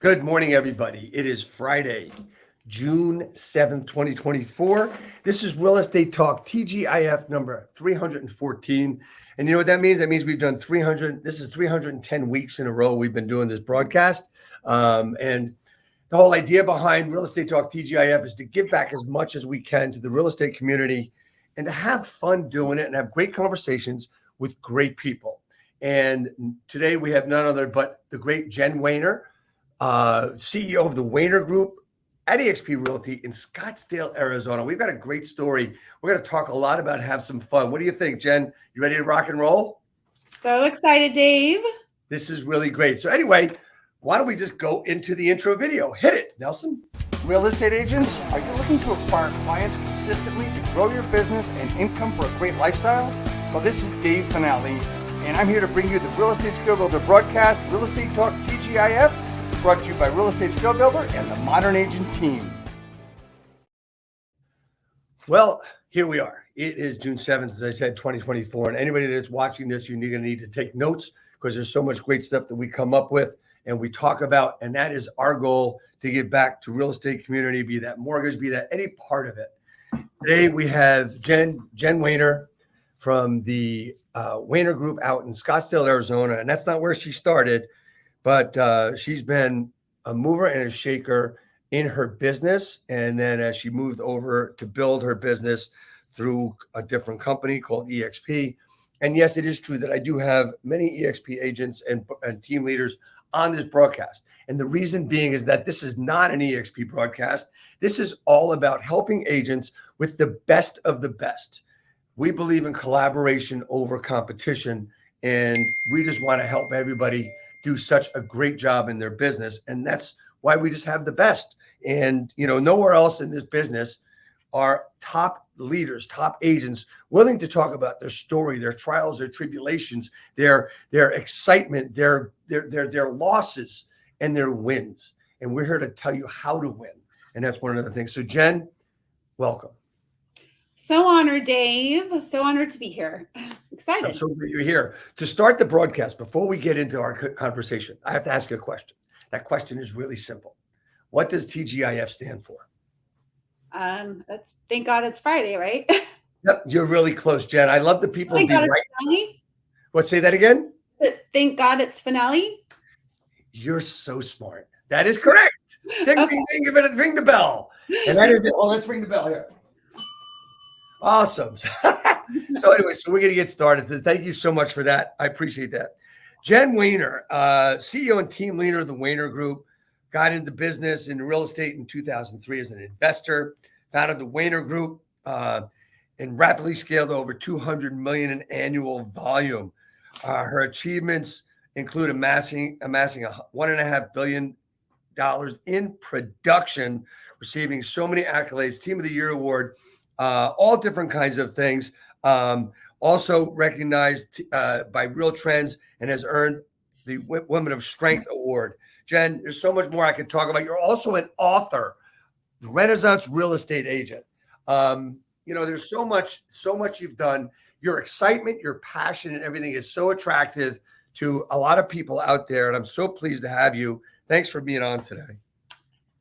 Good morning, everybody. It is Friday, June 7th, 2024. This is Real Estate Talk TGIF number 314. And you know what that means? That means we've done 300. This is 310 weeks in a row we've been doing this broadcast. And the whole idea behind Real Estate Talk TGIF is to give back as much as we can to the real estate community and to have fun doing it and have great conversations with great people. And today we have none other but the great Jen Wehner, CEO of the Wehner Group at eXp Realty in Scottsdale, Arizona. We've got a great story. We're going to talk a lot about have some fun. What do you think, Jen? You ready to rock and roll? So excited, Dave. This is really great. So anyway, why don't we just go into the intro video? Hit it, Nelson. Real estate agents, are you looking to acquire clients consistently to grow your business and income for a great lifestyle? Well, this is Dave Finale, and I'm here to bring you the Real Estate Skill Builder broadcast, Real Estate Talk TGIF, brought to you by Real Estate Skill Builder and the Modern Agent team. Well, here we are. It is June 7th, as I said, 2024. And anybody that's watching this, you're going to need to take notes because there's so much great stuff that we come up with and we talk about. And that is our goal, to give back to real estate community, be that mortgage, be that any part of it. Today we have Jen Wehner from the Wehner Group out in Scottsdale, Arizona. And that's not where she started. But she's been a mover and a shaker in her business. And then as she moved over to build her business through a different company called eXp. And yes, it is true that I do have many eXp agents and team leaders on this broadcast. And the reason being is that this is not an eXp broadcast. This is all about helping agents with the best of the best. We believe in collaboration over competition. And we just want to help everybody do such a great job in their business. And that's why we just have the best. And, you know, nowhere else in this business are top leaders, top agents willing to talk about their story, their trials, their tribulations, their excitement, their losses and their wins. And we're here to tell you how to win. And that's one of the things. So Jen, welcome. So honored, Dave. So honored to be here. Excited. I'm so glad you're here. To start the broadcast, before we get into our conversation, I have to ask you a question. That question is really simple. What does TGIF stand for? That's thank God it's Friday, right? Yep, you're really close, Jen. I love the people who Thank be God right. it's finale. What, say that again? Thank God it's finale. You're so smart. That is correct. Ding, Okay. ding, ding, you better ring the bell. And that is it. Well, let's ring the bell here. Awesome. So anyway, so we're going to get started. Thank you so much for that. I appreciate that. Jen Wehner, CEO and team leader of the Wehner Group, got into business in real estate in 2003 as an investor, founded the Wehner Group, and rapidly scaled to over 200 million in annual volume. Her achievements include amassing $1.5 billion in production, receiving so many accolades, Team of the Year award, all different kinds of things. Also recognized by Real Trends and has earned the Women of Strength Award. Jen, there's so much more I could talk about. You're also an author, Renaissance real estate agent. You know, there's so much you've done. Your excitement, your passion, and everything is so attractive to a lot of people out there. And I'm so pleased to have you. Thanks for being on today.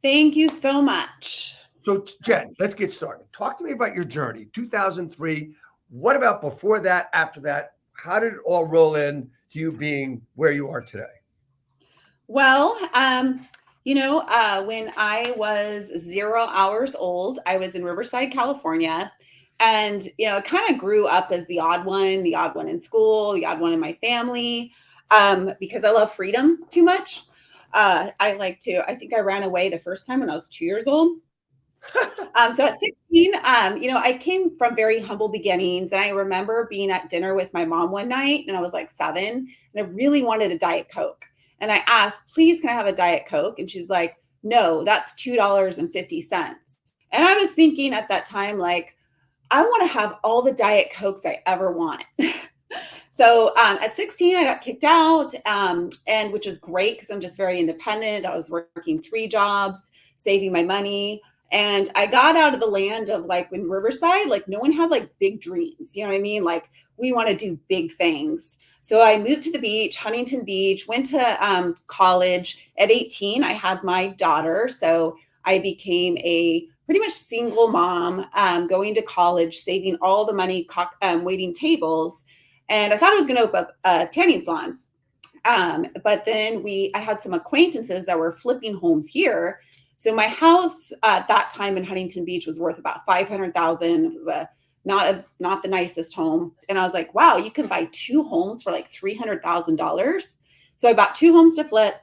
Thank you so much. So Jen, let's get started. Talk to me about your journey, 2003. What about before that, after that? How did it all roll in to you being where you are today? Well, when I was 0 hours old, I was in Riverside, California. And, I kind of grew up as the odd one in school, the odd one in my family, because I love freedom too much. I think I ran away the first time when I was 2 years old. So at 16, I came from very humble beginnings, and I remember being at dinner with my mom one night, and I was like 7, and I really wanted a Diet Coke. And I asked, please, can I have a Diet Coke? And she's like, no, that's $2.50. And I was thinking at that time, like, I want to have all the Diet Cokes I ever want. So at 16, I got kicked out, and which is great because I'm just very independent. I was working 3 jobs, saving my money. And I got out of the land of like when Riverside, like no one had like big dreams. You know what I mean? Like we want to do big things. So I moved to the beach, Huntington Beach, went to college. At 18, I had my daughter. So I became a pretty much single mom, going to college, saving all the money, waiting tables. And I thought I was going to open up a tanning salon. But then I had some acquaintances that were flipping homes here. So my house at that time in Huntington Beach was worth about 500,000. It was not the nicest home. And I was like, wow, you can buy 2 homes for like $300,000. So I bought 2 homes to flip,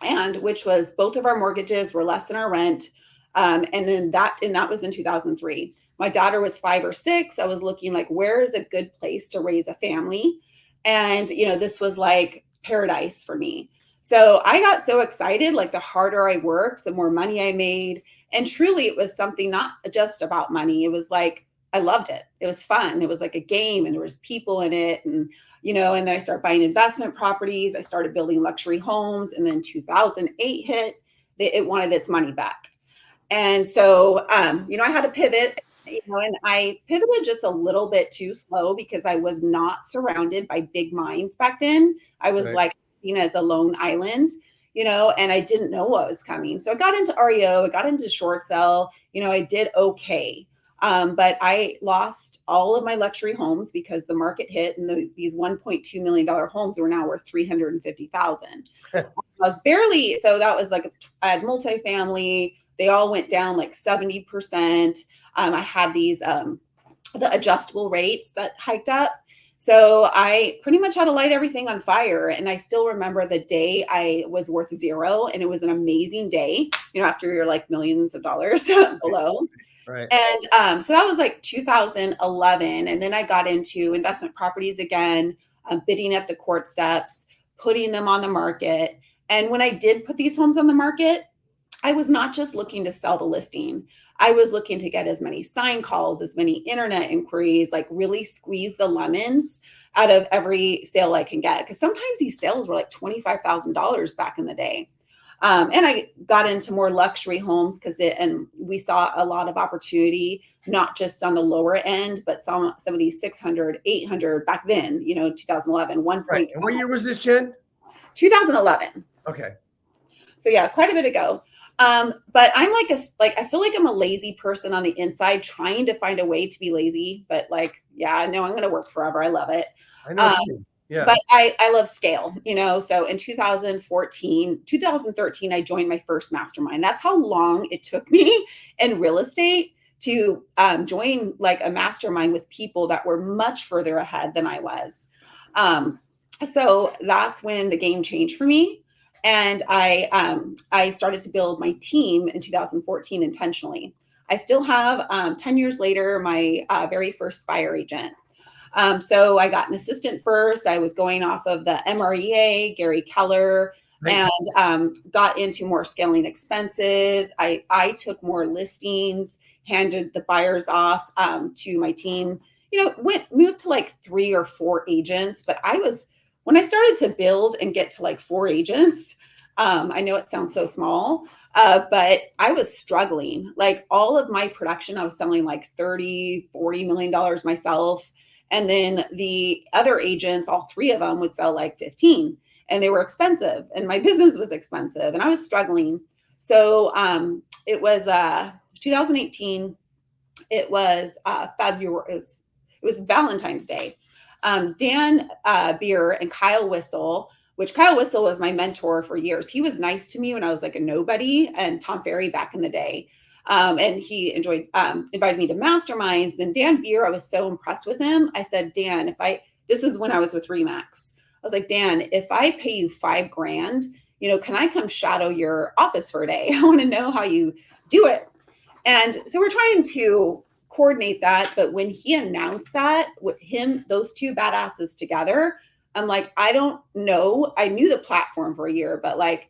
and which was both of our mortgages were less than our rent. And that was in 2003. My daughter was 5 or 6. I was looking like, where is a good place to raise a family? And, this was like paradise for me. So I got so excited, like the harder I worked, the more money I made. And truly it was something not just about money. It was like, I loved it. It was fun. It was like a game, and there was people in it. And, and then I started buying investment properties. I started building luxury homes. And then 2008 hit, it wanted its money back. And so, I had to pivot, and I pivoted just a little bit too slow because I was not surrounded by big minds back then. I was like, as a lone island, and I didn't know what was coming. So I got into REO, I got into short sell, I did okay. But I lost all of my luxury homes because the market hit, and these $1.2 million homes were now worth $350,000. So that was like, I had multifamily. They all went down like 70%. I had these, the adjustable rates that hiked up. So I pretty much had to light everything on fire. And I still remember the day I was worth 0. And it was an amazing day, after you're like millions of dollars below. Right. And so that was like 2011. And then I got into investment properties again, bidding at the court steps, putting them on the market. And when I did put these homes on the market, I was not just looking to sell the listing. I was looking to get as many sign calls, as many internet inquiries, like really squeeze the lemons out of every sale I can get. Because sometimes these sales were like $25,000 back in the day. And I got into more luxury homes and we saw a lot of opportunity, not just on the lower end, but some of these 600, 800 back then, 2011, 1. Right. And what year was this, Jen? 2011. Okay. So yeah, quite a bit ago. But I'm I feel like I'm a lazy person on the inside, trying to find a way to be lazy, but I'm going to work forever. I love it. I know what you mean. Yeah. But I love scale, so in 2013, I joined my first mastermind. That's how long it took me in real estate to join like a mastermind with people that were much further ahead than I was. So that's when the game changed for me. And I started to build my team in 2014 intentionally. I still have 10 years later, my very first buyer agent. So I got an assistant first. I was going off of the MREA, Gary Keller, Right. and got into more scaling expenses. I took more listings, handed the buyers off to my team. Moved to like 3 or 4 agents, but when I started to build and get to like 4 agents, I know it sounds so small, but I was struggling. Like all of my production, I was selling like $30, $40 million myself. And then the other agents, all 3 of them would sell like 15, and they were expensive, and my business was expensive, and I was struggling. So it was 2018. It was February. It was Valentine's Day. Dan Beer and Kyle Whistle, which Kyle Whistle was my mentor for years. He was nice to me when I was like a nobody, and Tom Ferry back in the day. And he invited me to masterminds. Then Dan Beer, I was so impressed with him. I said, Dan, this is when I was with Remax. I was like, Dan, if I pay you $5,000, can I come shadow your office for a day? I want to know how you do it. And so we're trying to coordinate that. But when he announced that with those 2 badasses together, I'm like, I don't know. I knew the platform for a year, but I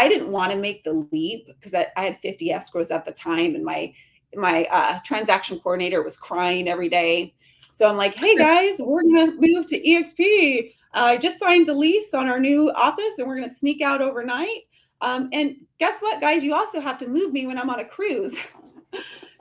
didn't want to make the leap because I had 50 escrows at the time, and my transaction coordinator was crying every day. So I'm like, hey guys, we're going to move to EXP. I just signed the lease on our new office, and we're going to sneak out overnight. And guess what, guys? You also have to move me when I'm on a cruise.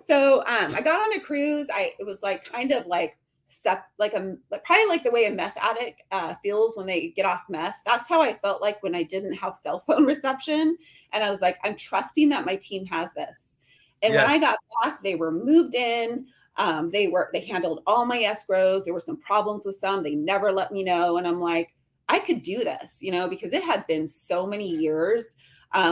So I got on a cruise. It was like kind of like probably like the way a meth addict feels when they get off meth. That's how I felt like when I didn't have cell phone reception. And I was like, I'm trusting that my team has this. And when I Yes. got back, they were moved in. They handled all my escrows. There were some problems with some. They never let me know. And I'm like, I could do this, because it had been so many years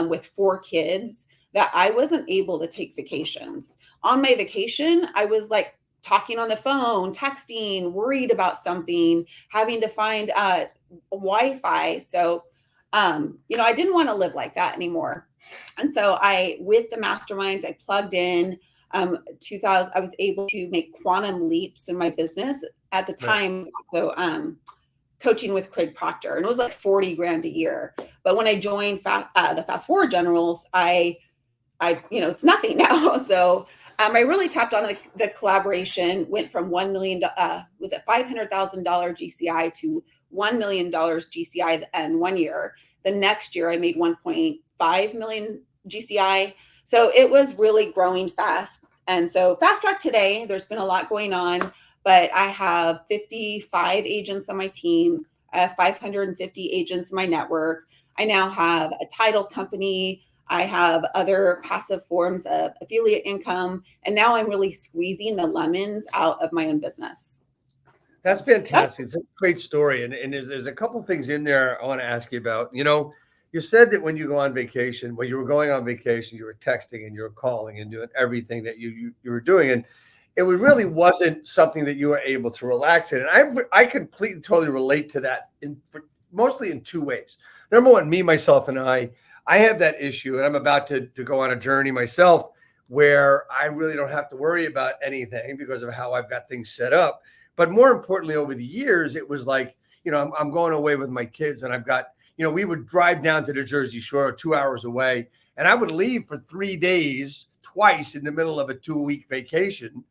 with 4 kids that I wasn't able to take vacations. On my vacation, I was like talking on the phone, texting, worried about something, having to find Wi-Fi. So, I didn't want to live like that anymore. And so with the masterminds, I plugged in. 2000, I was able to make quantum leaps in my business. At the Right. time, also coaching with Craig Proctor, and it was like 40 grand a year. But when I joined the Fast Forward Generals, it's nothing now. So I really tapped on the collaboration, went from $1 million, was it $500,000 GCI to $1 million GCI in 1 year. The next year I made 1.5 million GCI. So it was really growing fast. And so fast track today, there's been a lot going on, but I have 55 agents on my team. I have 550 agents in my network. I now have a title company. I have other passive forms of affiliate income. And now I'm really squeezing the lemons out of my own business. That's fantastic. It's a great story. And there's a couple things in there I want to ask you about. You said that when you go on vacation, when you were going on vacation, you were texting and you were calling and doing everything that you were doing. And it really wasn't something that you were able to relax in. And I completely, totally relate to that mostly in 2 ways. Number one, me, myself, and I have that issue, and I'm about to go on a journey myself where I really don't have to worry about anything because of how I've got things set up. But more importantly, over the years, it was like, I'm going away with my kids, and I've got, we would drive down to the Jersey Shore 2 hours away, and I would leave for 3 days twice in the middle of a 2-week vacation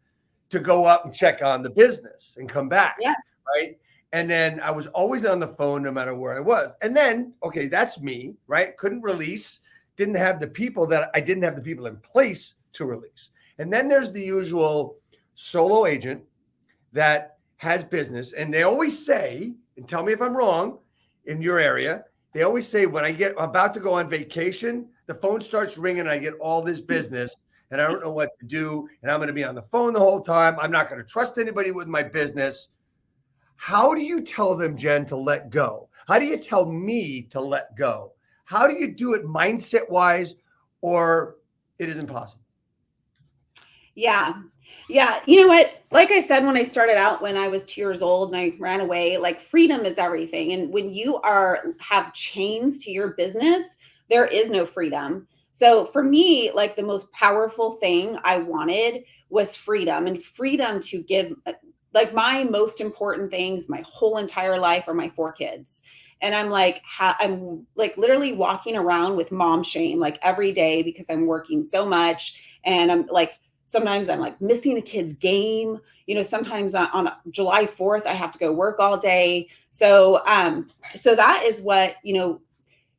to go up and check on the business and come back. Yeah. Right. And then I was always on the phone no matter where I was. And then, okay, that's me, right? Couldn't release, didn't have the people in place to release. And then there's the usual solo agent that has business. And they always say, and tell me if I'm wrong, in your area, they always say when I'm about to go on vacation, the phone starts ringing and I get all this business and I don't know what to do. And I'm going to be on the phone the whole time. I'm not going to trust anybody with my business. How do you tell them, Jen, to let go? How do you tell me to let go? How do you do it mindset wise, or it is impossible? Yeah. You know what? Like I said, when I started out, when I was 2 years old and I ran away, like freedom is everything. And when you have chains to your business, there is no freedom. So for me, like the most powerful thing I wanted was freedom, and freedom to give. Like my most important things my whole entire life are my 4 kids. And I'm like literally walking around with mom shame like every day because I'm working so much. And I'm like, sometimes I'm like missing a kid's game. Sometimes on July 4th, I have to go work all day. So that is what,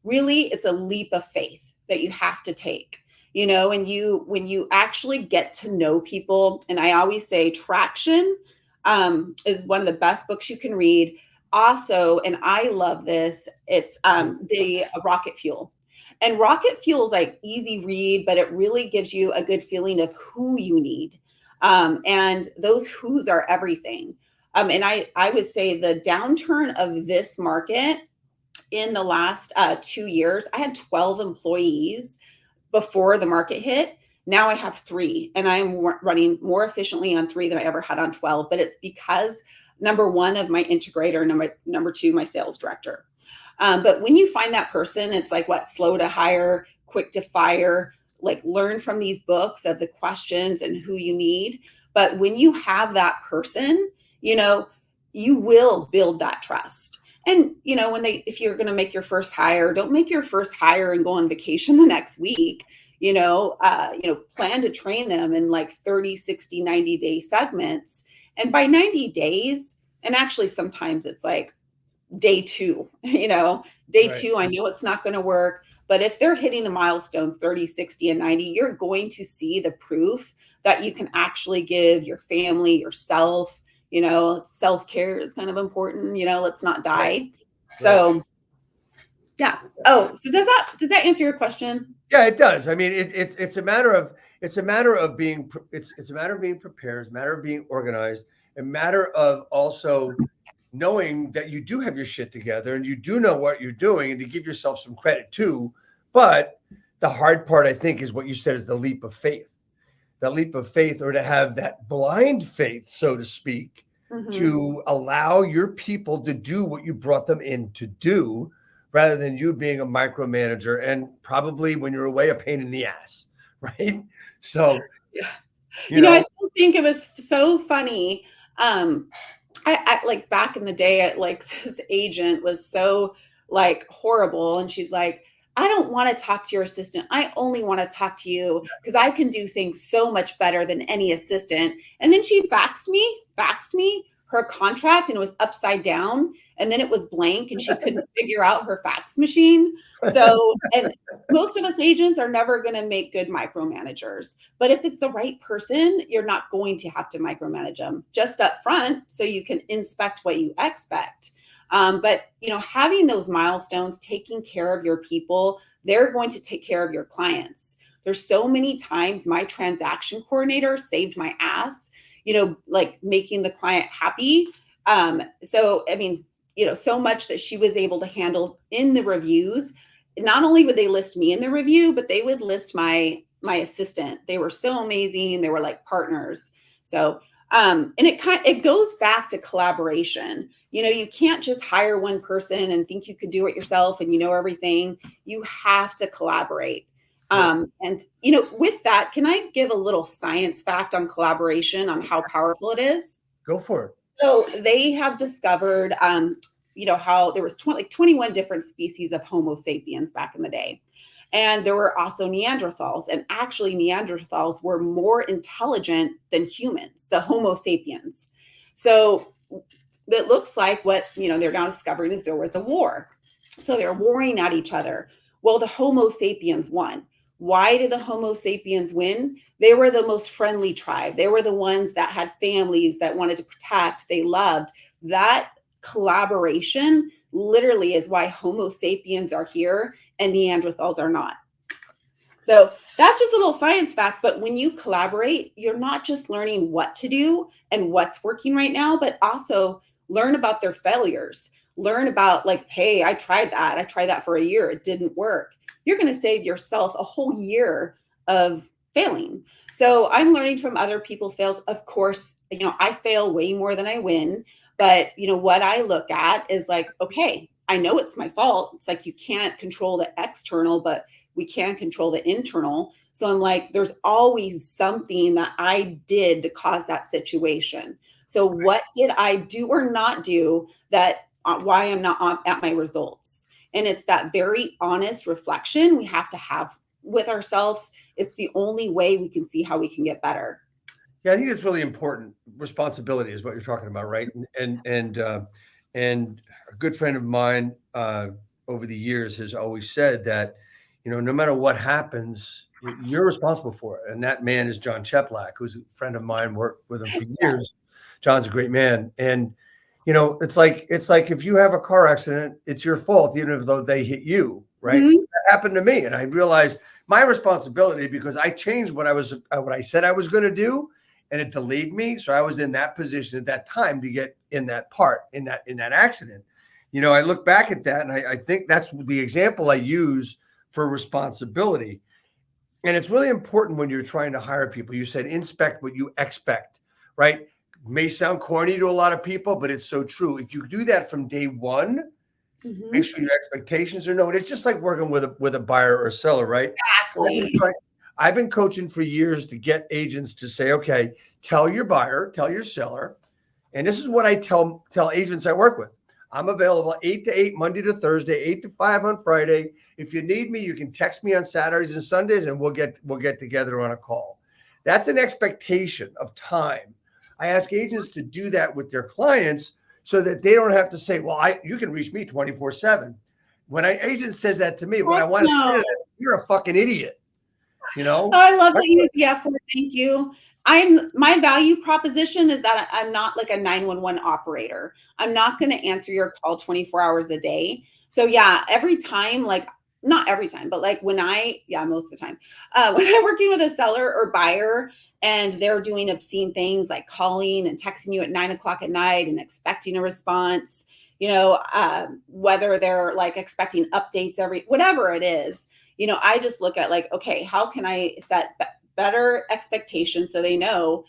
really it's a leap of faith that you have to take. And when you actually get to know people, and I always say traction is one of the best books you can read. Also, and I love this, it's the Rocket Fuel. And Rocket Fuel is like easy read, but it really gives you a good feeling of who you need. And those who's are everything. And I would say the downturn of this market in the last 2 years, I had 12 employees before the market hit. Now I have 3, and I'm running more efficiently on 3 than I ever had on 12. But it's because number 1 of my integrator, number 2, my sales director. But when you find that person, it's like slow to hire, quick to fire, like learn from these books of the questions and who you need. But when you have that person, you will build that trust. And, if you're going to make your first hire, don't make your first hire and go on vacation the next week. Plan to train them in like 30, 60, 90-day segments. And by 90 days, and actually sometimes it's like day 2, day Right. 2, I know it's not going to work. But if they're hitting the milestones 30, 60, and 90, you're going to see the proof that you can actually give your family, yourself. Self-care is kind of important, let's not die. Right. So yeah. Oh, so does that answer your question? Yeah, it does. I mean, it's a matter of being it's a matter of being prepared, it's a matter of being organized, a matter of also knowing that you do have your shit together and you do know what you're doing, and to give yourself some credit too. But the hard part, I think, is what you said, is the leap of faith. That leap of faith, or to have that blind faith, so to speak, to allow your people to do what you brought them in to do, rather than you being a micromanager and probably, when you're away, a pain in the ass, right? So, Yeah. you know, I still think it was so funny. I like back in the day, like this agent was so like horrible, and she's like, I don't want to talk to your assistant. I only want to talk to you because I can do things so much better than any assistant. And then she faxed me her contract, and it was upside down, and then it was blank, and she couldn't figure out her fax machine. So, and most of us agents are never going to make good micromanagers, but if it's the right person, you're not going to have to micromanage them just up front, so you can inspect what you expect. But having those milestones, taking care of your people, they're going to take care of your clients. There's so many times my transaction coordinator saved my ass, like making the client happy. So, I mean, so much that she was able to handle in the reviews. Not only would they list me in the review, but they would list my assistant. They were so amazing. They were like partners. So, and it goes back to collaboration. You can't just hire one person and think you could do it yourself and everything. You have to collaborate. And with that, can I give a little science fact on collaboration, on how powerful it is? go for it. So they have discovered, how there was 21 different species of Homo sapiens back in the day. And there were also Neanderthals. And actually, Neanderthals were more intelligent than humans, the Homo sapiens. So it looks like what, they're now discovering is there was a war. So they're warring at each other. Well, the Homo sapiens won. Why did the Homo sapiens win? They were the most friendly tribe. They were the ones that had families that wanted to protect, they loved. That collaboration literally is why Homo sapiens are here and Neanderthals are not. So that's just a little science fact. But when you collaborate, you're not just learning what to do and what's working right now, but also learn about their failures. Learn about like, hey, I tried that for a year. It didn't work. You're going to save yourself a whole year of failing. So I'm learning from other people's fails. Of course, I fail way more than I win. But, what I look at is like, okay, I know it's my fault. It's like you can't control the external, but we can control the internal. So I'm like, there's always something that I did to cause that situation. So what did I do or not do that why I'm not at my results? And it's that very honest reflection we have to have with ourselves. It's the only way we can see how we can get better. Yeah, I think it's really important. Responsibility is what you're talking about, right? And a good friend of mine over the years has always said that, no matter what happens, you're responsible for it. And that man is John Cheplack, who's a friend of mine, worked with him for years. John's a great man. And, it's like if you have a car accident, it's your fault, even though they hit you, right? Mm-hmm. That happened to me. And I realized my responsibility because I changed what I said I was going to do, and it delayed me. So I was in that position at that time to get in that accident. I look back at that and I think that's the example I use for responsibility. And it's really important when you're trying to hire people. You said inspect what you expect, right? May sound corny to a lot of people, but it's so true. If you do that from day one, make sure your expectations are known. It's just like working with a buyer or a seller, right? Exactly. I've been coaching for years to get agents to say, okay, tell your buyer, tell your seller. And this is what I tell agents I work with. I'm available 8 to 8, Monday to Thursday, 8 to 5 on Friday. If you need me, you can text me on Saturdays and Sundays, and we'll get together on a call. That's an expectation of time. I ask agents to do that with their clients so that they don't have to say, well, you can reach me 24/7. When an agent says that to me, what I want to say to them, you're a fucking idiot. I love that you use the F word. Thank you. My value proposition is that I'm not like a 911 operator. I'm not going to answer your call 24 hours a day. So yeah, every time, like not every time, but like most of the time, when I'm working with a seller or buyer and they're doing obscene things like calling and texting you at 9 o'clock at night and expecting a response, whether they're like expecting updates whatever it is, I just look at like, okay, how can I set better expectations so they know,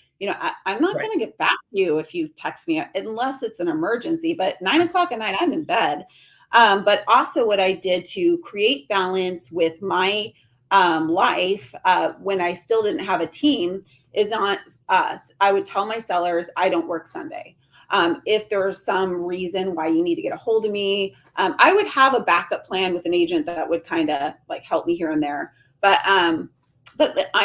I'm not Right. going to get back to you if you text me unless it's an emergency, but 9 o'clock at night, I'm in bed. But also what I did to create balance with my life when I still didn't have a team is on us. I would tell my sellers, I don't work Sunday. If there's some reason why you need to get a hold of me, I would have a backup plan with an agent that would kind of like help me here and there. But I'm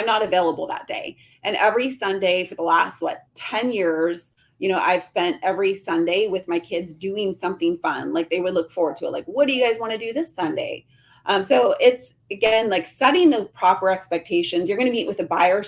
not available that day. And every Sunday for the last 10 years, I've spent every Sunday with my kids doing something fun. Like they would look forward to it. Like, what do you guys want to do this Sunday? So it's again like setting the proper expectations. You're going to meet with a buyer.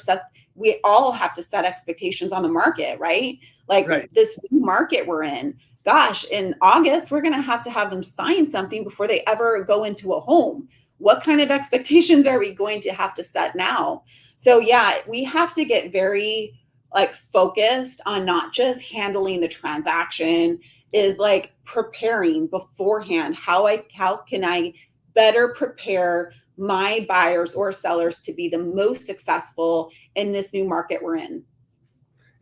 We all have to set expectations on the market, right? Like Right. this new market we're in. Gosh, in August, we're going to have them sign something before they ever go into a home. What kind of expectations are we going to have to set now? So yeah, we have to get very like focused on not just handling the transaction, is like preparing beforehand. How can I better prepare my buyers or sellers to be the most successful in this new market we're in?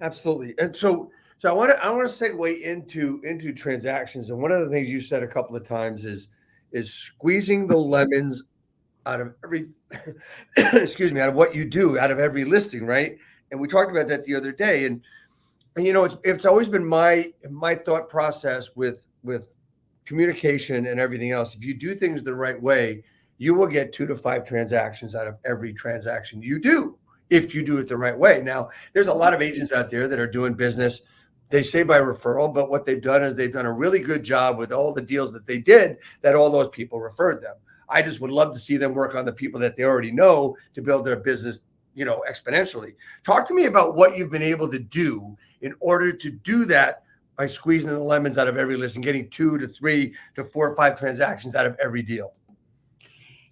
Absolutely. And so I want to segue into transactions. And one of the things you said a couple of times is squeezing the lemons out of every excuse me, out of what you do, out of every listing, right? And we talked about that the other day. And it's always been my thought process with communication and everything else. If you do things the right way, you will get 2 to 5 transactions out of every transaction you do if you do it the right way. Now, there's a lot of agents out there that are doing business. They say by referral, but what they've done is they've done a really good job with all the deals that they did, that all those people referred them. I just would love to see them work on the people that they already know to build their business, exponentially. Talk to me about what you've been able to do in order to do that by squeezing the lemons out of every list and getting 2 to 3 to 4 or 5 transactions out of every deal.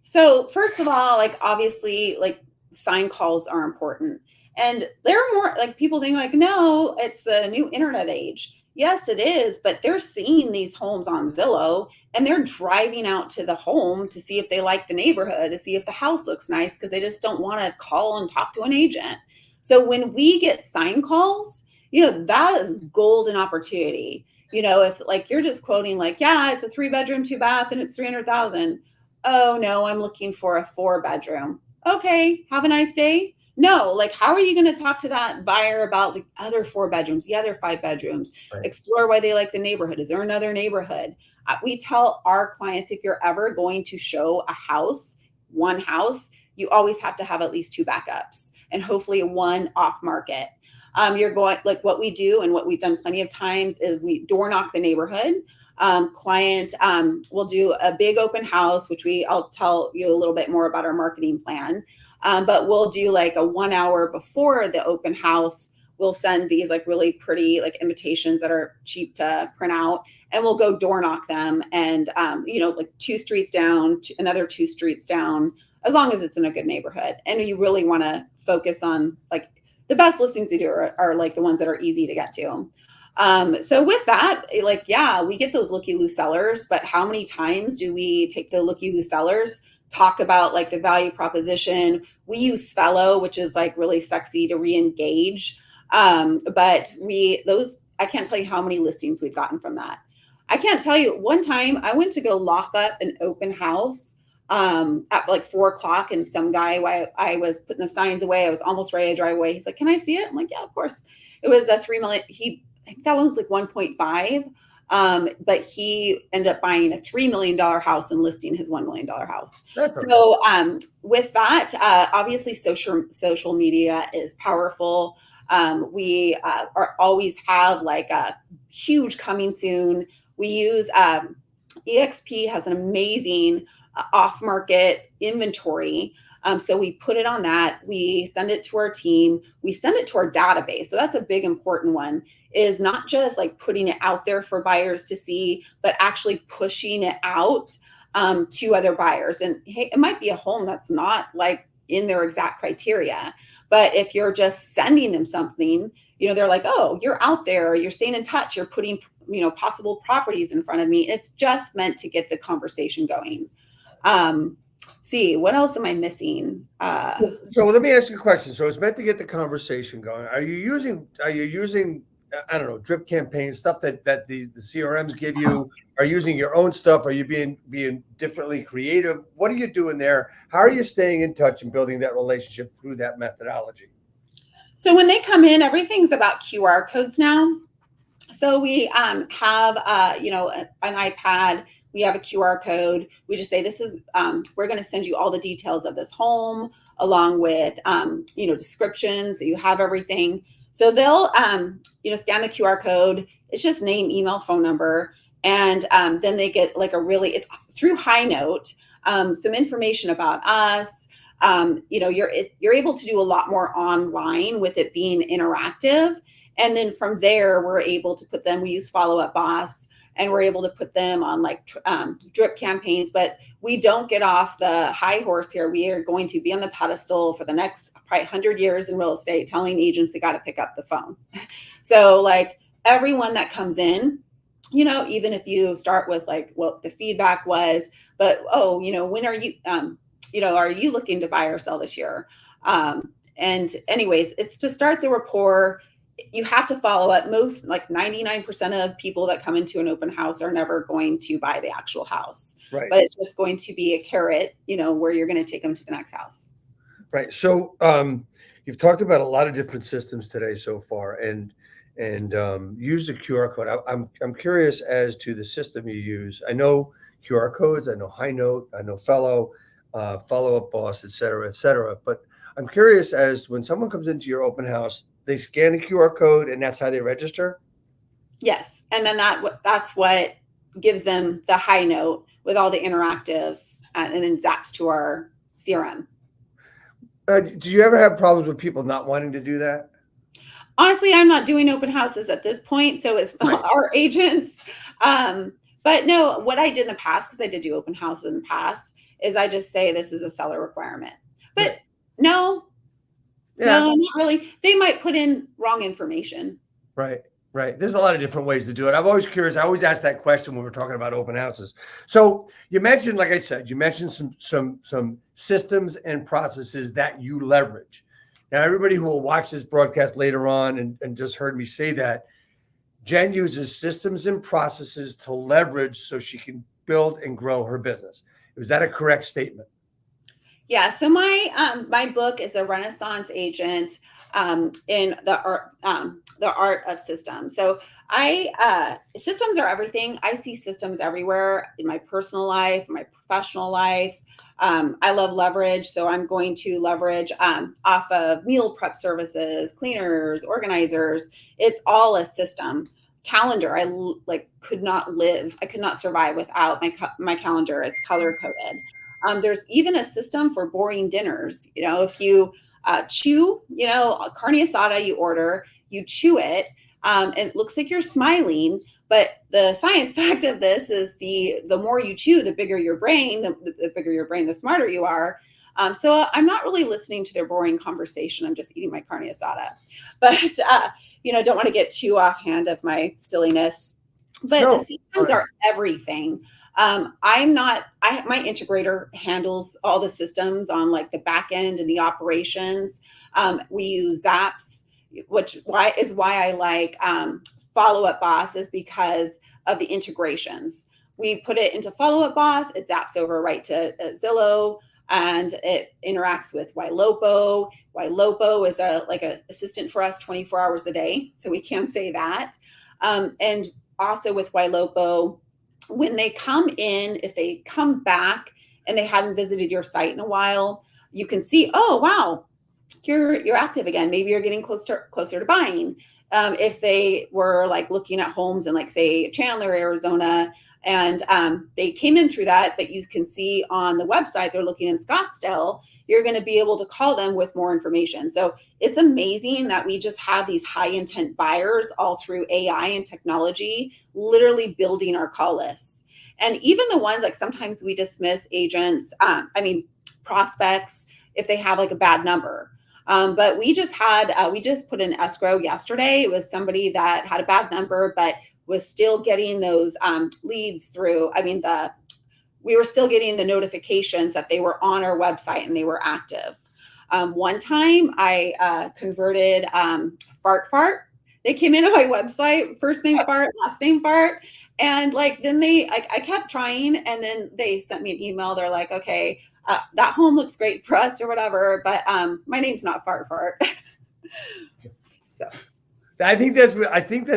So first of all, like obviously, like sign calls are important. And they're more like people think like, no, it's the new internet age. Yes, it is, but they're seeing these homes on Zillow and they're driving out to the home to see if they like the neighborhood, to see if the house looks nice, because they just don't want to call and talk to an agent. So when we get sign calls, that is golden opportunity. If like you're just quoting like, yeah, it's a 3-bedroom, 2-bath, and it's 300,000. Oh no, I'm looking for a 4-bedroom. Okay, have a nice day. No, like how are you going to talk to that buyer about the other 4 bedrooms, the other 5 bedrooms, Right. explore why they like the neighborhood? Is there another neighborhood? We tell our clients, if you're ever going to show one house, you always have to have at least 2 backups and hopefully one off market. You're going like what we do and what we've done plenty of times is we door knock the neighborhood. Client will do a big open house, which I'll tell you a little bit more about our marketing plan. But we'll do like a 1 hour before the open house. We'll send these like really pretty like invitations that are cheap to print out, and we'll go door knock them. And like 2 streets down, another 2 streets down, as long as it's in a good neighborhood. And you really want to focus on like the best listings to do are like the ones that are easy to get to. So with that, like, yeah, we get those looky-loo sellers, but how many times do we take the looky-loo sellers, talk about like the value proposition? We use Fellow, which is like really sexy to re-engage. But I can't tell you how many listings we've gotten from that. I can't tell you. One time I went to go lock up an open house at like 4 o'clock, and some guy, while I was putting the signs away, I was almost ready to drive away. He's like, "Can I see it?" I'm like, "Yeah, of course." It was a 3 million. I think that one was like 1.5. But he ended up buying a $3 million house and listing his $1 million house. That's okay. So with that, obviously social media is powerful. We always have like a huge coming soon. We use EXP has an amazing off-market inventory. So we put it on that. We send it to our team. We send it to our database. So that's a big important one, is not just like putting it out there for buyers to see, but actually pushing it out to other buyers. And hey, it might be a home that's not like in their exact criteria, but if you're just sending them something, they're like, oh, you're out there, you're staying in touch, you're putting, possible properties in front of me. It's just meant to get the conversation going. See, what else am I missing? So let me ask you a question. So it's meant to get the conversation going. Are you using, I don't know, drip campaigns, stuff that the CRMs give you? Are you using your own stuff? Are you being differently creative? What are you doing there? How are you staying in touch and building that relationship through that methodology? So when they come in, everything's about QR codes now. So we have, an iPad. We have a QR code. We just say, this is, we're going to send you all the details of this home, along with, descriptions. So you have everything. So they'll, scan the QR code. It's just name, email, phone number. And then they get like it's through High Note, some information about us. You're able to do a lot more online with it being interactive. And then from there, we're able to put them, we use Follow Up Boss, and we're able to put them on like drip campaigns, but we don't get off the high horse here. We are going to be on the pedestal for the next probably 100 years in real estate, telling agents they got to pick up the phone. So like everyone that comes in, even if you start with like what the feedback was, but, when are you, are you looking to buy or sell this year? And anyways, it's to start the rapport. You have to follow up. Most, like 99% of people that come into an open house are never going to buy the actual house, Right. But it's just going to be a carrot, where you're going to take them to the next house. Right. So you've talked about a lot of different systems today so far, and use the QR code. I'm curious as to the system you use. I know QR codes. I know High Note. I know Follow Up Boss, et cetera. But I'm curious as to when someone comes into your open house, they scan the QR code and that's how they register? Yes. And then that's what gives them the High Note with all the interactive, and then zaps to our CRM. Do you ever have problems with people not wanting to do that? Honestly, I'm not doing open houses at this point, so it's Right. our agents. But no, what I did in the past, because I did do open houses in the past, is I just say this is a seller requirement. But Right. no, Yeah. no, not really. They might put in wrong information. Right. There's a lot of different ways to do it. I'm always curious. I always ask that question when we're talking about open houses. So you mentioned, like I said, some systems and processes that you leverage. Now, everybody who will watch this broadcast later on and just heard me say that, Jen uses systems and processes to leverage so she can build and grow her business. Is that a correct statement? Yeah. So my book is a Renaissance agent in the art of systems. So systems are everything. I see systems everywhere in my personal life, my professional life. I love leverage. So I'm going to leverage off of meal prep services, cleaners, organizers. It's all a system. Calendar. I could not survive without my calendar. It's color coded. There's even a system for boring dinners. If you chew, carne asada, you order, you chew it, and it looks like you're smiling. But the science fact of this is the more you chew, the bigger your brain, the bigger your brain, the smarter you are. So I'm not really listening to their boring conversation. I'm just eating my carne asada. But, don't want to get too offhand of my silliness. But No, the systems are everything. My integrator handles all the systems on like the back end and the operations. We use Zaps, which is why I like Follow Up Boss, is because of the integrations. We put it into Follow Up Boss, it zaps over right to Zillow, and it interacts with Ylopo. Ylopo is a assistant for us 24 hours a day, so we can say that. And also with Ylopo, when they come in, if they come back and they hadn't visited your site in a while, you can see, oh wow, you're active again. Maybe you're getting closer to buying. If they were like looking at homes in, like, say, Chandler, Arizona, And they came in through that, but you can see on the website, they're looking in Scottsdale, you're going to be able to call them with more information. So it's amazing that we just have these high intent buyers all through AI and technology, literally building our call lists. And even the ones like sometimes we dismiss agents, prospects, if they have like a bad number. But we just put in escrow yesterday. It was somebody that had a bad number, but was still getting those leads through. We were still getting the notifications that they were on our website and they were active. One time I converted Fart. They came into my website, first name Fart, last name Fart. And then I kept trying, and then they sent me an email. They're like, okay, that home looks great for us or whatever, but my name's not Fart. So I think that's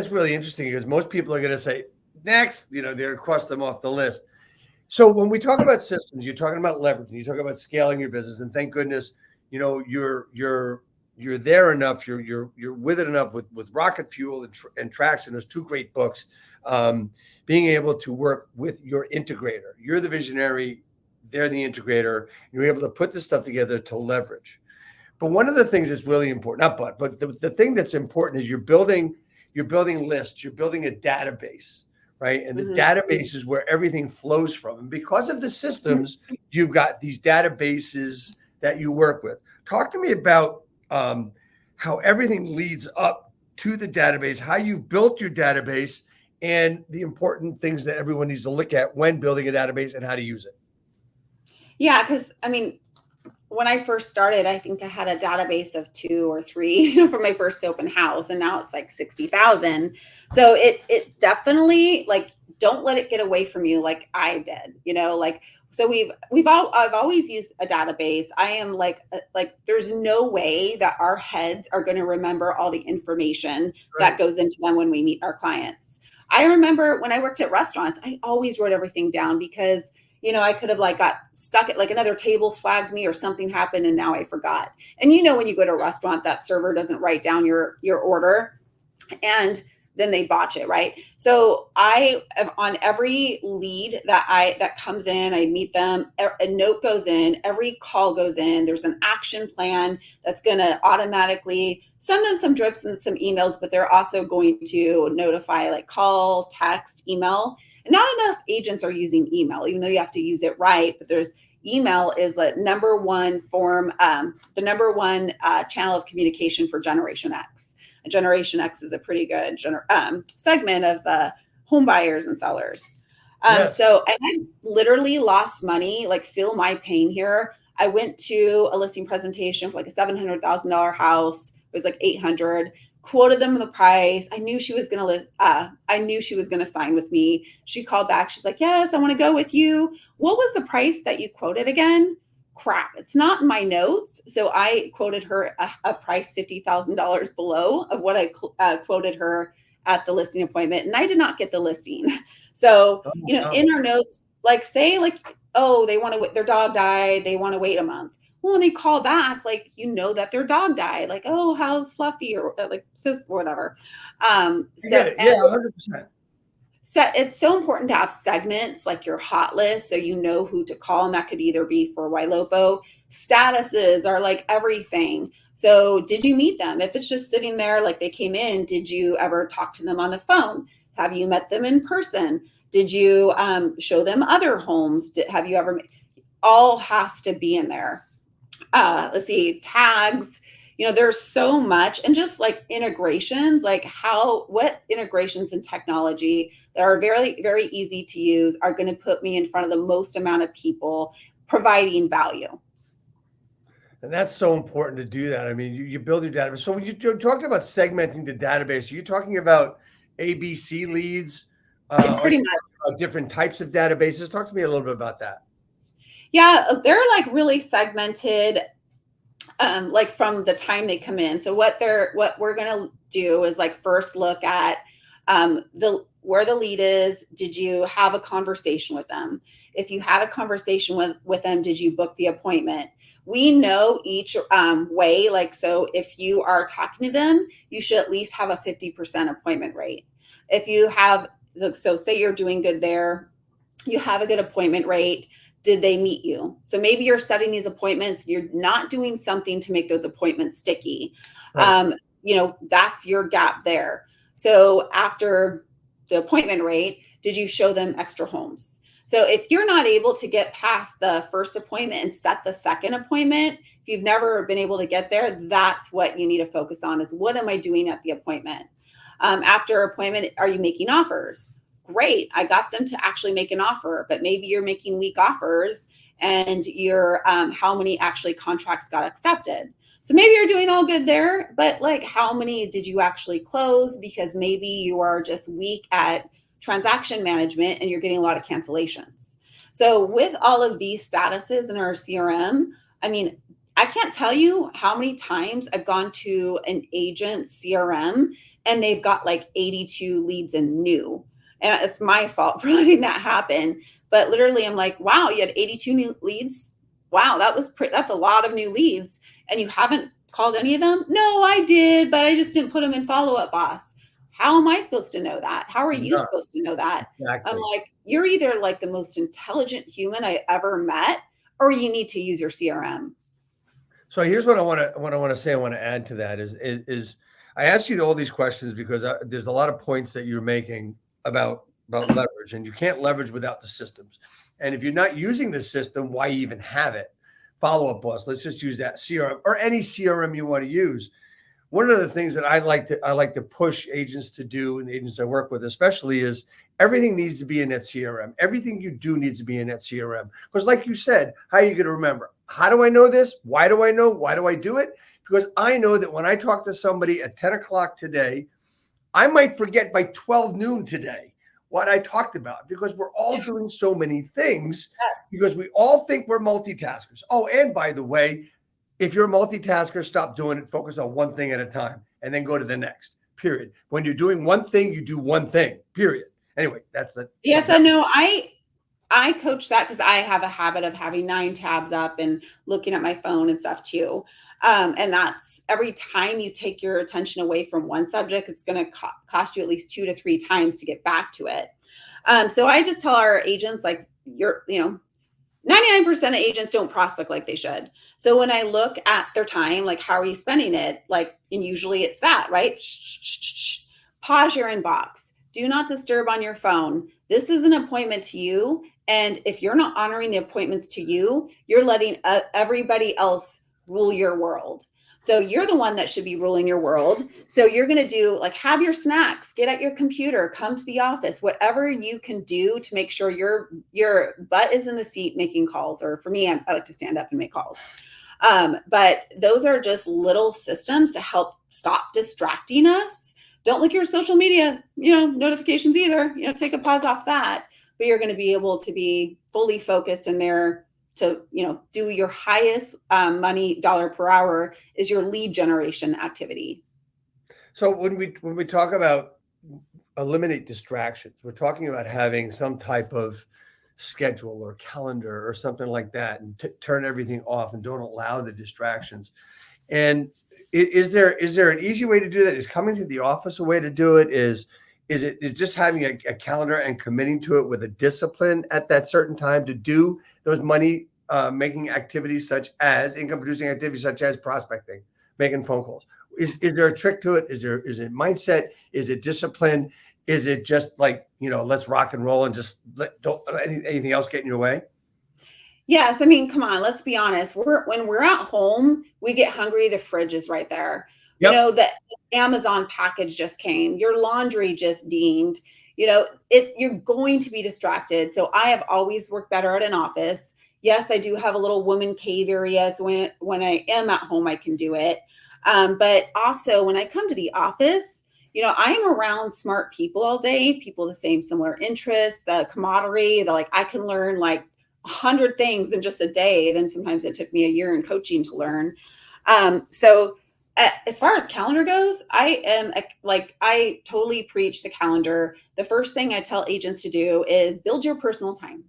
really interesting, because most people are going to say next, they're cross them off the list. So when we talk about systems, you're talking about leveraging, you talk about scaling your business, and thank goodness, you're there enough, you're with it enough with Rocket Fuel and Traction. There's two great books. Being able to work with your integrator, you're the visionary, they're the integrator. You're able to put this stuff together to leverage. But one of the things that's really important, but the thing that's important is you're building lists, you're building a database, right? And the database is where everything flows from. And because of the systems, you've got these databases that you work with. Talk to me about how everything leads up to the database, how you built your database, and the important things that everyone needs to look at when building a database and how to use it. Yeah, because when I first started, I think I had a database of 2 or 3, for my first open house, and now it's like 60,000. So it definitely, don't let it get away from you like I did, so I've always used a database. I am like there's no way that our heads are going to remember all the information that goes into them when we meet our clients. I remember when I worked at restaurants, I always wrote everything down, because I could have got stuck at another table flagged me or something happened and now I forgot. And when you go to a restaurant, that server doesn't write down your order and then they botch it, right? So I am on every lead that comes in, I meet them, a note goes in, every call goes in, there's an action plan that's going to automatically send them some drips and some emails, but they're also going to notify call, text, email. Not enough agents are using email, even though you have to use it right. But email is the number one form, the number one channel of communication for Generation X. And Generation X is a pretty good segment of the home buyers and sellers. So, and I literally lost money, feel my pain here. I went to a listing presentation for a $700,000 house. It was $800. Quoted them the price. I knew she was going to sign with me. She called back. She's like, yes, I want to go with you. What was the price that you quoted again? Crap. It's not in my notes. So I quoted her a price $50,000 below of what I quoted her at the listing appointment. And I did not get the listing. So, in our notes, say they want to wait, their dog died. They want to wait a month. Well, when they call back, that their dog died, oh, how's Fluffy, or so whatever. Yeah, 100%. So it's so important to have segments like your hot list, so who to call, and that could either be for Ylopo. Statuses are everything. So did you meet them? If it's just sitting there they came in, did you ever talk to them on the phone? Have you met them in person? Did you show them other homes? Have you ever? All has to be in there. Let's see, tags, there's so much, and just integrations, what integrations in technology that are very, very easy to use are going to put me in front of the most amount of people, providing value. And that's so important to do that. You build your database. So when you're talking about segmenting the database, are you talking about ABC leads? Pretty much. Different types of databases? Talk to me a little bit about that. Yeah, they're really segmented, from the time they come in. So what we're going to do is first look at where the lead is. Did you have a conversation with them? If you had a conversation with them, did you book the appointment? We know each way. So if you are talking to them, you should at least have a 50% appointment rate. If you have, so say you're doing good there, You have a good appointment rate. Did they meet you? So maybe you're setting these appointments, you're not doing something to make those appointments sticky. Right. That's your gap there. So after the appointment rate, did you show them extra homes? So if you're not able to get past the first appointment and set the second appointment, if you've never been able to get there, that's what you need to focus on, is what am I doing at the appointment? After appointment, are you making offers? Great, I got them to actually make an offer, but maybe you're making weak offers, and your how many actually contracts got accepted. So maybe you're doing all good there, but like, how many did you actually close? Because maybe you are just weak at transaction management and you're getting a lot of cancellations. So with all of these statuses in our CRM, I mean, I can't tell you how many times I've gone to an agent's CRM and they've got like 82 leads in new. And it's my fault for letting that happen. But literally, I'm like, wow, you had 82 new leads. Wow, that's a lot of new leads. And you haven't called any of them? No, I did, but I just didn't put them in follow-up, boss. How am I supposed to know that? How are you No, supposed to know that? I'm exactly. like, you're either like the most intelligent human I ever met, or you need to use your CRM. So here's what I want to say. I want to add to that is I asked you all these questions because there's a lot of points that you're making about leverage, and you can't leverage without the systems. And if you're not using the system, why even have it? Follow up boss. Let's just use that CRM or any CRM you want to use. One of the things that I like to push agents to do, and the agents I work with especially, is everything needs to be in that CRM. Everything you do needs to be in that CRM. Because like you said, how are you going to remember? How do I know this? Why do I know? Why do I do it? Because I know that when I talk to somebody at 10 o'clock today, I might forget by 12 noon today what I talked about, because we're all doing so many things, because we all think we're multitaskers. Oh, and by the way, if you're a multitasker, stop doing it. Focus on one thing at a time and then go to the next, period. When you're doing one thing, you do one thing, period. Anyway, that's the. Yes, I know. I coach that because I have a habit of having 9 tabs up and looking at my phone and stuff too. And that's every time you take your attention away from one subject, it's going to cost you at least 2 to 3 times to get back to it. So I just tell our agents, like, 99% of agents don't prospect like they should. So when I look at their time, like, how are you spending it? Like, and usually it's that, right? Pause your inbox. Do not disturb on your phone. This is an appointment to you. And if you're not honoring the appointments to you, you're letting everybody else rule your world. So you're the one that should be ruling your world. So you're going to do, like, have your snacks, get at your computer, come to the office, whatever you can do to make sure your butt is in the seat making calls. Or for me, I like to stand up and make calls. But those are just little systems to help stop distracting us. Don't look at your social media, notifications either. Take a pause off that. But you're going to be able to be fully focused in there to, do your highest money dollar per hour is your lead generation activity. So when we talk about eliminate distractions, we're talking about having some type of schedule or calendar or something like that, and turn everything off and don't allow the distractions. And is there an easy way to do that? Is coming to the office a way to do it? Is it just having a calendar and committing to it with a discipline at that certain time to do those money making activities, such as income producing activities, such as prospecting, making phone calls? Is there a trick to it? Is it mindset? Is it discipline? Is it just like, let's rock and roll and just don't let anything else get in your way? Yes. I mean, come on, let's be honest. When we're at home, we get hungry. The fridge is right there. Yep. The Amazon package just came. Your laundry just dinged. You're going to be distracted. So I have always worked better at an office. Yes, I do have a little woman cave area. So when I am at home, I can do it. But also when I come to the office, I am around smart people all day, people with the same similar interests, the camaraderie, I can learn like 100 things in just a day. Then sometimes it took me a year in coaching to learn. So as far as calendar goes, I totally preach the calendar. The first thing I tell agents to do is build your personal time.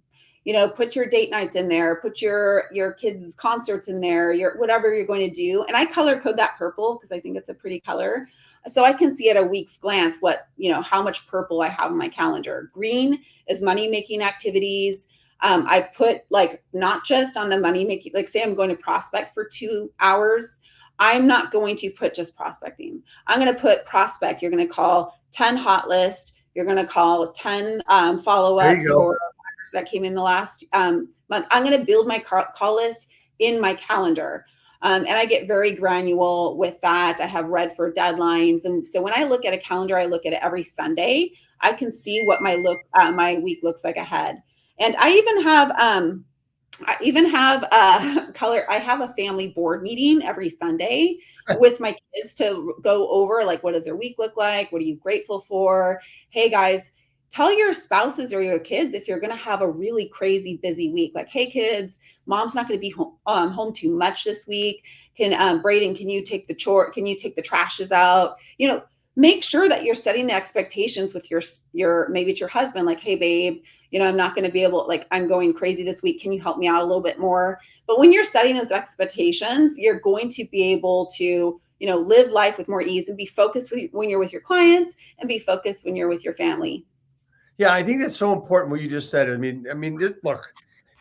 Put your date nights in there, put your kids' concerts in there, your whatever you're going to do. And I color code that purple because I think it's a pretty color. So I can see at a week's glance what, how much purple I have on my calendar. Green is money making activities. I put like not just on the money making, like say I'm going to prospect for 2 hours. I'm not going to put just prospecting. I'm going to put prospect. You're going to call 10 hot list. You're going to call 10 follow-ups for that came in the last month. I'm going to build my call list in my calendar. And I get very granular with that. I have Redford deadlines. And so when I look at a calendar, I look at it every Sunday. I can see what my week looks like ahead. And I even have color. I have a family board meeting every Sunday with my kids to go over like, what does their week look like? What are you grateful for? Hey guys, tell your spouses or your kids if you're going to have a really crazy busy week. Like, hey kids, mom's not going to be home too much this week. Braden, can you take the trashes out? Make sure that you're setting the expectations with your maybe it's your husband, like, hey babe, I'm not going to be able, like, I'm going crazy this week. Can you help me out a little bit more? But when you're setting those expectations, you're going to be able to, live life with more ease and be focused when you're with your clients and be focused when you're with your family. Yeah, I think that's so important what you just said. I mean, look,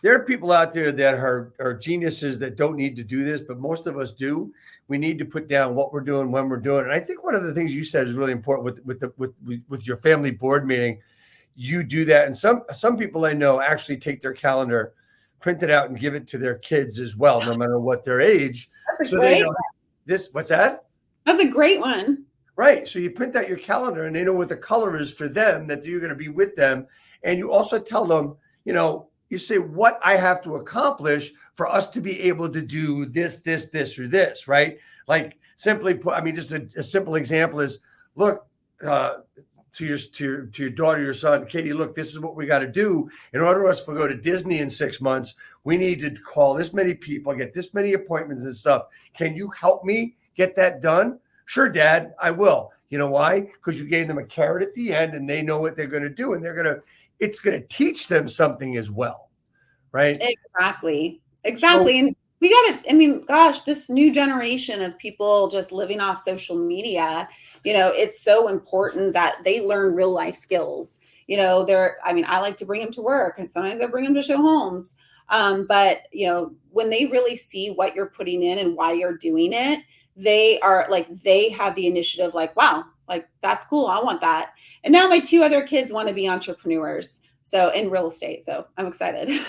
there are people out there that are geniuses that don't need to do this, but most of us do. We need to put down what we're doing, when we're doing. And I think one of the things you said is really important with your family board meeting. You do that, and some people I know actually take their calendar, print it out, and give it to their kids as well, no matter what their age. So they know this. What's that? That's a great one. Right. So you print out your calendar, and they know what the color is for them, that you're going to be with them, and you also tell them, you say what I have to accomplish for us to be able to do this, or this, right? Like simply put, I mean, just a simple example is, look, to your daughter, your son, Katie, look, this is what we got to do. In order for us to go to Disney in 6 months, we need to call this many people, get this many appointments and stuff. Can you help me get that done? Sure, Dad, I will. You know why? Because you gave them a carrot at the end and they know what they're going to do, and it's going to teach them something as well. Right? Exactly. And we got to, I mean, gosh, this new generation of people just living off social media, it's so important that they learn real life skills. I like to bring them to work, and sometimes I bring them to show homes. But when they really see what you're putting in and why you're doing it, they have the initiative, like, wow, like that's cool. I want that. And now my 2 other kids want to be entrepreneurs. So in real estate. So I'm excited.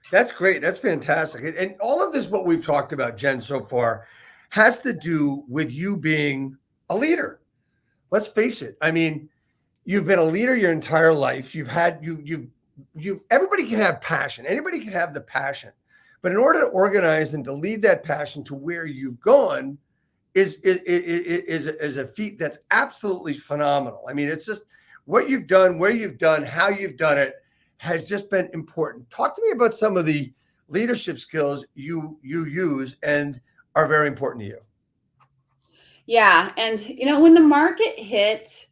That's great. That's fantastic. And all of this, what we've talked about, Jen, so far, has to do with you being a leader. Let's face it. I mean, you've been a leader your entire life. Everybody can have passion. Anybody can have the passion. But in order to organize and to lead that passion to where you've gone is a feat that's absolutely phenomenal. I mean, it's just what you've done, where you've done, how you've done it has just been important. Talk to me about some of the leadership skills you use and are very important to you. Yeah. And, when the market hit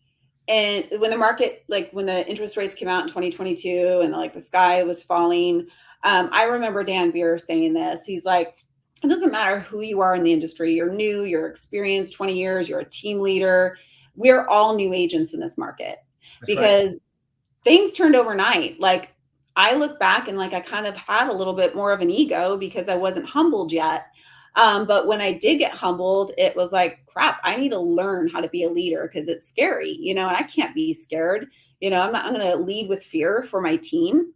and when the interest rates came out in 2022 and like the sky was falling, I remember Dan Beer saying this. He's like, it doesn't matter who you are in the industry. You're new, you're experienced 20 years, you're a team leader. We're all new agents in this market. That's because right. Things turned overnight. Like I look back and like I kind of had a little bit more of an ego because I wasn't humbled yet. But when I did get humbled, it was like, crap, I need to learn how to be a leader because it's scary, and I can't be scared. I'm going to lead with fear for my team.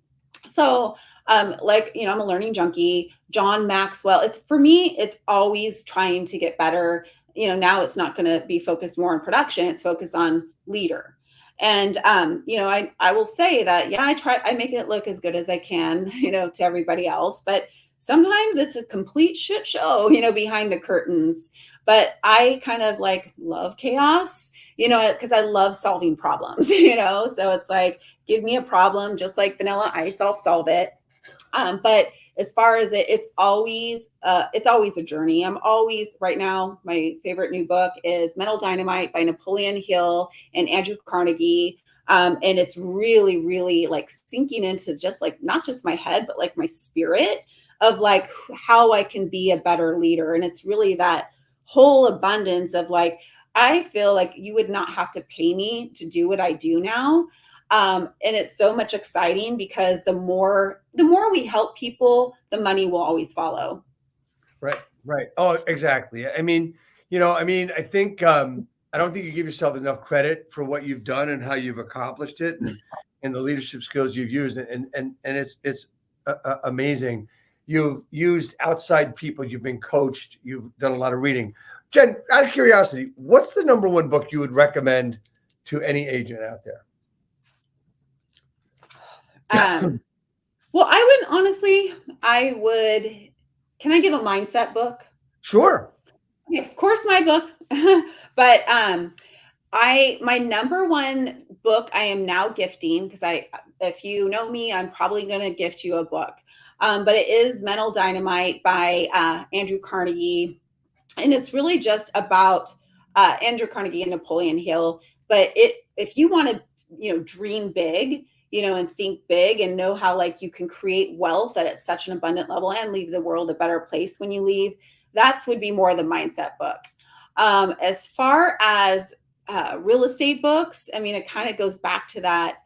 So, I'm a learning junkie. John Maxwell, for me, it's always trying to get better. Now it's not going to be focused more on production. It's focused on leader. And, I will say that, yeah, I make it look as good as I can, to everybody else, but sometimes it's a complete shit show, behind the curtains, but I kind of love chaos, because I love solving problems, so it's like, give me a problem, just like Vanilla Ice, I'll solve it. But as far as it's always a journey. I'm always right now, my favorite new book is Mental Dynamite by Napoleon Hill and Andrew Carnegie. And it's really, really sinking into just not just my head, but my spirit of how I can be a better leader. And it's really that whole abundance of I feel like you would not have to pay me to do what I do now. And it's so much exciting because the more we help people, the money will always follow. Right, right. Oh, exactly. I mean, I think I don't think you give yourself enough credit for what you've done and how you've accomplished it, and the leadership skills you've used, and it's amazing. You've used outside people. You've been coached. You've done a lot of reading. Jen, out of curiosity, what's the number one book you would recommend to any agent out there? Well, I would, can I give a mindset book? Sure. Okay, of course, my book, but my number one book I am now gifting, because if you know me, I'm probably going to gift you a book. But it is Mental Dynamite by Andrew Carnegie. And it's really just about Andrew Carnegie and Napoleon Hill. But if you want to, dream big, and think big and know how like you can create wealth at such an abundant level and leave the world a better place when you leave, that would be more the mindset book. As far as real estate books, I mean, it kind of goes back to that.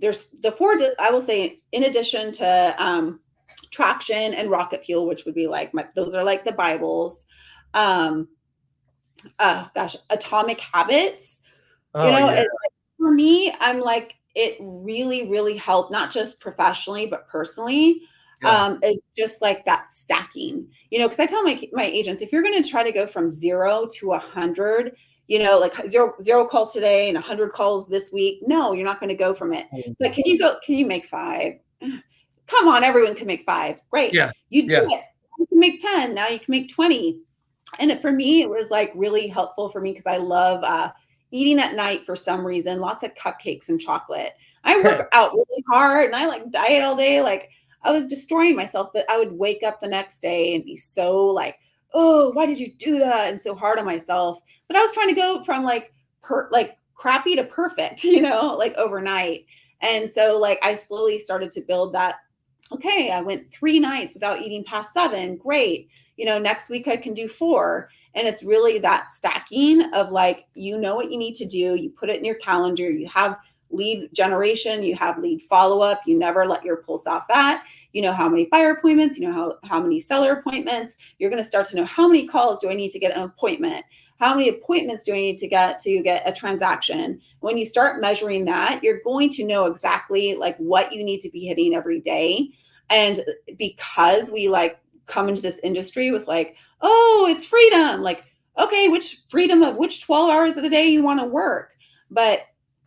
There's the four, I will say, in addition to Traction and Rocket Fuel, which would be like those are like the Bibles. Atomic Habits. Oh, yeah. For me, I'm like, it really, really helped, not just professionally, but personally. Yeah. It's just like that stacking, because I tell my agents, if you're going to try to go from 0 to 100, like zero calls today and 100 calls this week, no, you're not going to go from it. But can you make 5? Come on, everyone can make 5. Great. Yeah. You do it. You can make 10. Now you can make 20. And for me, it was like really helpful for me because I love eating at night for some reason, lots of cupcakes and chocolate. I work out really hard and I like diet all day. Like I was destroying myself, but I would wake up the next day and be so like, oh, why did you do that? And so hard on myself. But I was trying to go from like crappy to perfect, like overnight. And so like I slowly started to build that. Okay, I went 3 nights without eating past 7. Great. Next week I can do 4. And it's really that stacking of like, what you need to do. You put it in your calendar. You have lead generation. You have lead follow-up. You never let your pulse off that. You know how many buyer appointments, how many seller appointments. You're going to start to know how many calls do I need to get an appointment? How many appointments do I need to get a transaction? When you start measuring that, you're going to know exactly like what you need to be hitting every day. And because we like come into this industry with like, oh, it's freedom. Like, okay, which freedom of which 12 hours of the day you want to work. But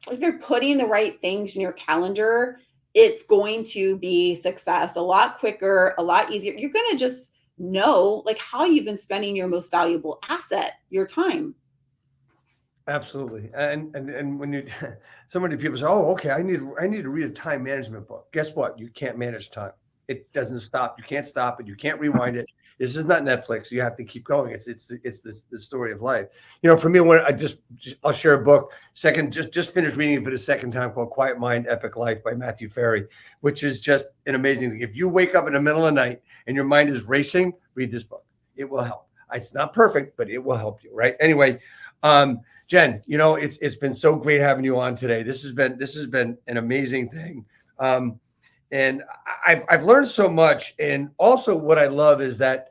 if you're putting the right things in your calendar, it's going to be success a lot quicker, a lot easier. You're going to just know like how you've been spending your most valuable asset, your time. Absolutely. And when you, so many people say, oh, okay, I need to read a time management book. Guess what? You can't manage time. It doesn't stop. You can't stop it. You can't rewind it. This is not Netflix. You have to keep going. It's the story of life. For me, when I'll share a book. Just finished reading it for the second time, called Quiet Mind, Epic Life by Matthew Ferry, which is just an amazing thing. If you wake up in the middle of the night and your mind is racing, read this book. It will help. It's not perfect, but it will help you. Right. Anyway, Jen, it's been so great having you on today. This has been an amazing thing. And I've learned so much. And also what I love is that,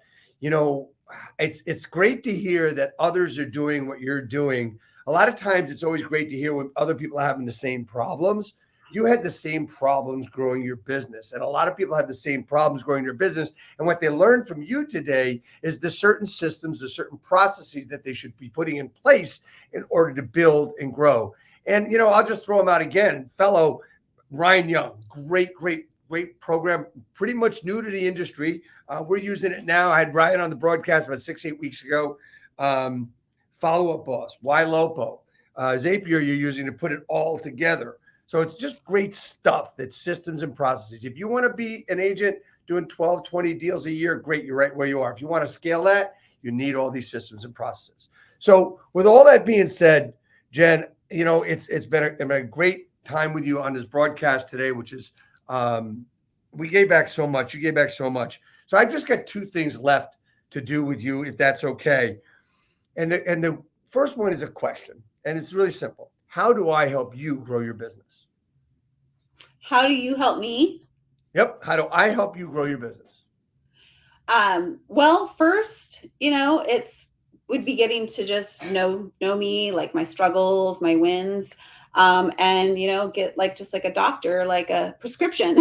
it's great to hear that others are doing what you're doing. A lot of times it's always great to hear when other people are having the same problems. You had the same problems growing your business. And a lot of people have the same problems growing their business. And what they learned from you today is the certain systems, the certain processes that they should be putting in place in order to build and grow. And, I'll just throw them out again. Fellow Ryan Young, great program, pretty much new to the industry. We're using it now. I had Ryan on the broadcast about 6-8 weeks ago. Follow-up Boss, YLOPO, Zapier you're using to put it all together. So it's just great stuff. That's systems and processes. If you want to be an agent doing 12, 20 deals a year, great, you're right where you are. If you want to scale that, you need all these systems and processes. So with all that being said, Jen, it's been a great time with you on this broadcast today, which is we gave back so much. You gave back so much. So I've just got 2 things left to do with you, if that's okay. And the first one is a question, and it's really simple. How do I help you grow your business? How do you help me? Yep. How do I help you grow your business? Well, first, it's would be getting to just know me, like my struggles, my wins, and get like just like a doctor, like a prescription,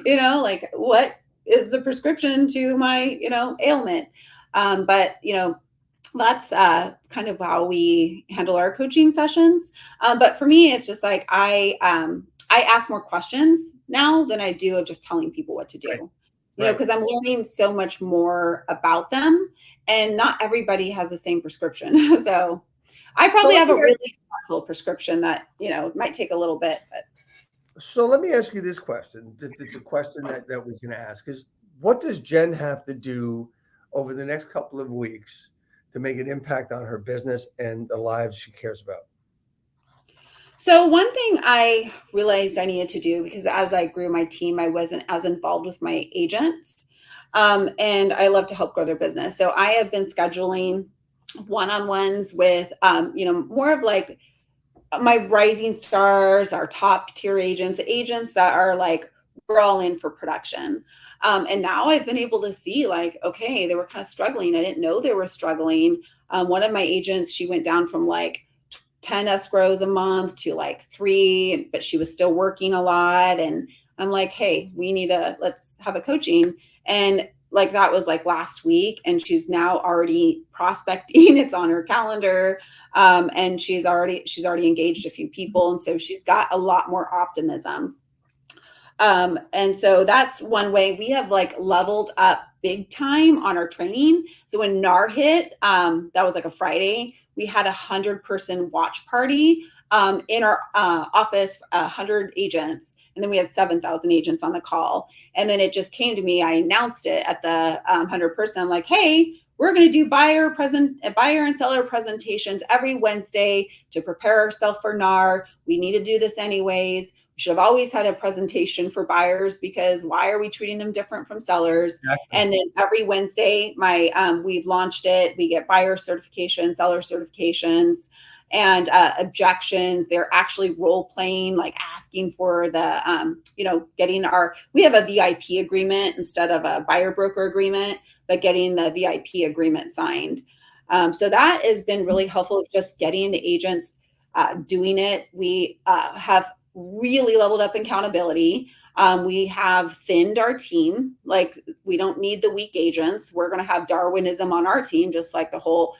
like what is the prescription to my ailment. But that's kind of how we handle our coaching sessions. But for me, it's just like I ask more questions now than I do of just telling people what to do. Right. Because I'm learning so much more about them, and not everybody has the same prescription. So I probably have a really special prescription that, might take a little bit. But. So let me ask you this question. It's a question that we can ask is, what does Jen have to do over the next couple of weeks to make an impact on her business and the lives she cares about? So one thing I realized I needed to do, because as I grew my team, I wasn't as involved with my agents. And I love to help grow their business. So I have been scheduling one-on-ones with, more of like my rising stars, our top tier agents that are like, we're all in for production. And now I've been able to see like, okay, they were kind of struggling. I didn't know they were struggling. One of my agents, she went down from like 10 escrows a month to like 3, but she was still working a lot. And I'm like, hey, let's have a coaching. And like, that was like last week, and she's now already prospecting. It's on her calendar. And she's already engaged a few people. And so she's got a lot more optimism. And so that's one way we have like leveled up big time on our training. So when NAR hit, that was like a Friday, we had 100-person watch party in our office, 100 agents. And then we had 7,000 agents on the call. And then it just came to me. I announced it at the 100-person. I'm like, hey, we're going to do buyer and seller presentations every Wednesday to prepare ourselves for NAR. We need to do this anyways. We should have always had a presentation for buyers, because why are we treating them different from sellers? Exactly. And then every Wednesday, we've launched it. We get buyer certifications, seller certifications, and objections. They're actually role playing, like asking for the, we have a VIP agreement instead of a buyer broker agreement, but getting the VIP agreement signed. So that has been really helpful, just getting the agents doing it. We have really leveled up accountability. We have thinned our team. Like, we don't need the weak agents. We're going to have Darwinism on our team, just like the whole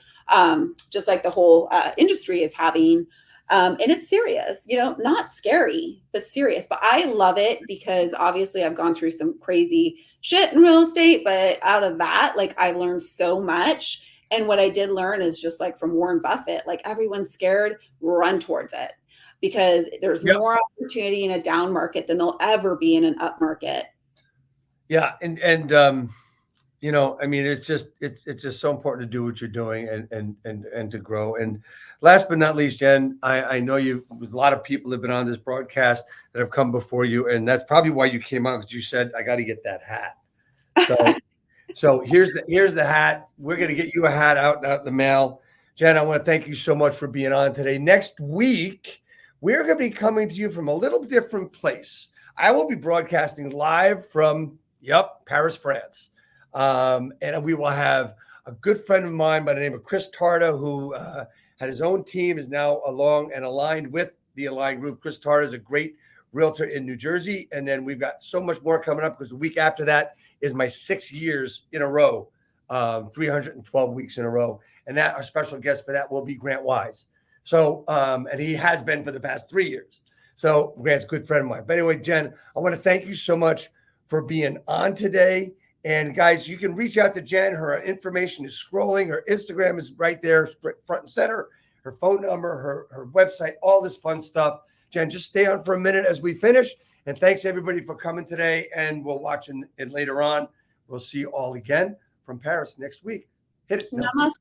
industry is having. And it's serious, not scary, but serious. But I love it, because obviously I've gone through some crazy shit in real estate, but out of that, like, I learned so much. And what I did learn is just like from Warren Buffett, like, everyone's scared, run towards it, because there's more opportunity in a down market than there'll ever be in an up market. Yeah. And I mean, it's just so important to do what you're doing and to grow. And last but not least, Jen, I know a lot of people have been on this broadcast that have come before you, and that's probably why you came on, because you said, I got to get that hat. So here's the hat. We're going to get you a hat out in the mail. Jen, I want to thank you so much for being on today. Next week, we're going to be coming to you from a little different place. I will be broadcasting live from, Paris, France. And we will have a good friend of mine by the name of Chris Tarda, who had his own team, is now along and aligned with the Align Group. Chris Tarda is a great realtor in New Jersey. And then we've got so much more coming up, because the week after that is my 6 years in a row, 312 weeks in a row. And that our special guest for that will be Grant Wise. So, and he has been for the past 3 years. So Grant's a good friend of mine. But anyway, Jen, I want to thank you so much for being on today. And guys, you can reach out to Jen. Her information is scrolling. Her Instagram is right there, front and center. Her phone number, her website, all this fun stuff. Jen, just stay on for a minute as we finish. And thanks everybody for coming today. And we'll watch it later on. We'll see you all again from Paris next week. Hit it. Namaste.